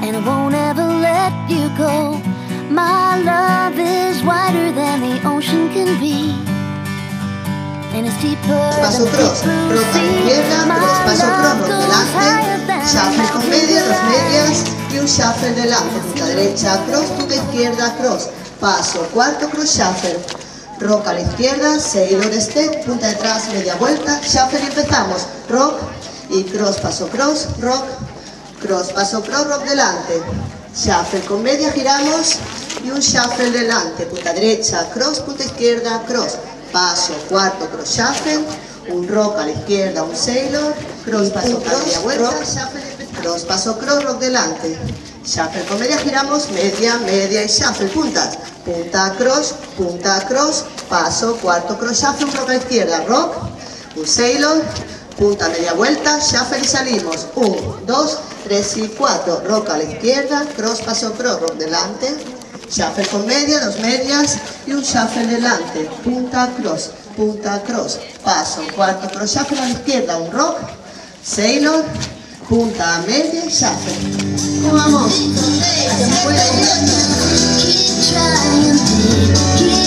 and I won't ever let you go. My love is wider than the ocean can be, and it's deeper Paso than cross, deep rock a la izquierda, cross, paso cross, rock delante, shuffle con media, dos medias y un shuffle delante, punta derecha, cross, punta izquierda, cross, paso, cuarto cross shuffle, rock a la izquierda, sailor step, punta detrás, media vuelta, shuffle y empezamos, rock y cross, paso cross, rock, cross, paso cross, rock delante, shuffle con media, giramos y un shuffle delante, punta derecha, cross, punta izquierda, cross, paso, cuarto cross shuffle, un rock a la izquierda, un sailor, cross, paso cross, media vuelta, cross, paso cross, rock delante, shuffle con media, giramos, media, media y shuffle, puntas, punta cross, paso, cuarto cross shuffle, un rock a la izquierda, rock, un sailor, punta media vuelta, shuffle y salimos, 1, 2, 3 y 4, rock a la izquierda, cross, paso cross, rock delante, shuffle con media, dos medias y un shuffle delante, punta cross, paso, cuarto cross shuffle a la izquierda, un rock, sailor, punta media y shuffle. ¿Cómo vamos? Keep trying, keep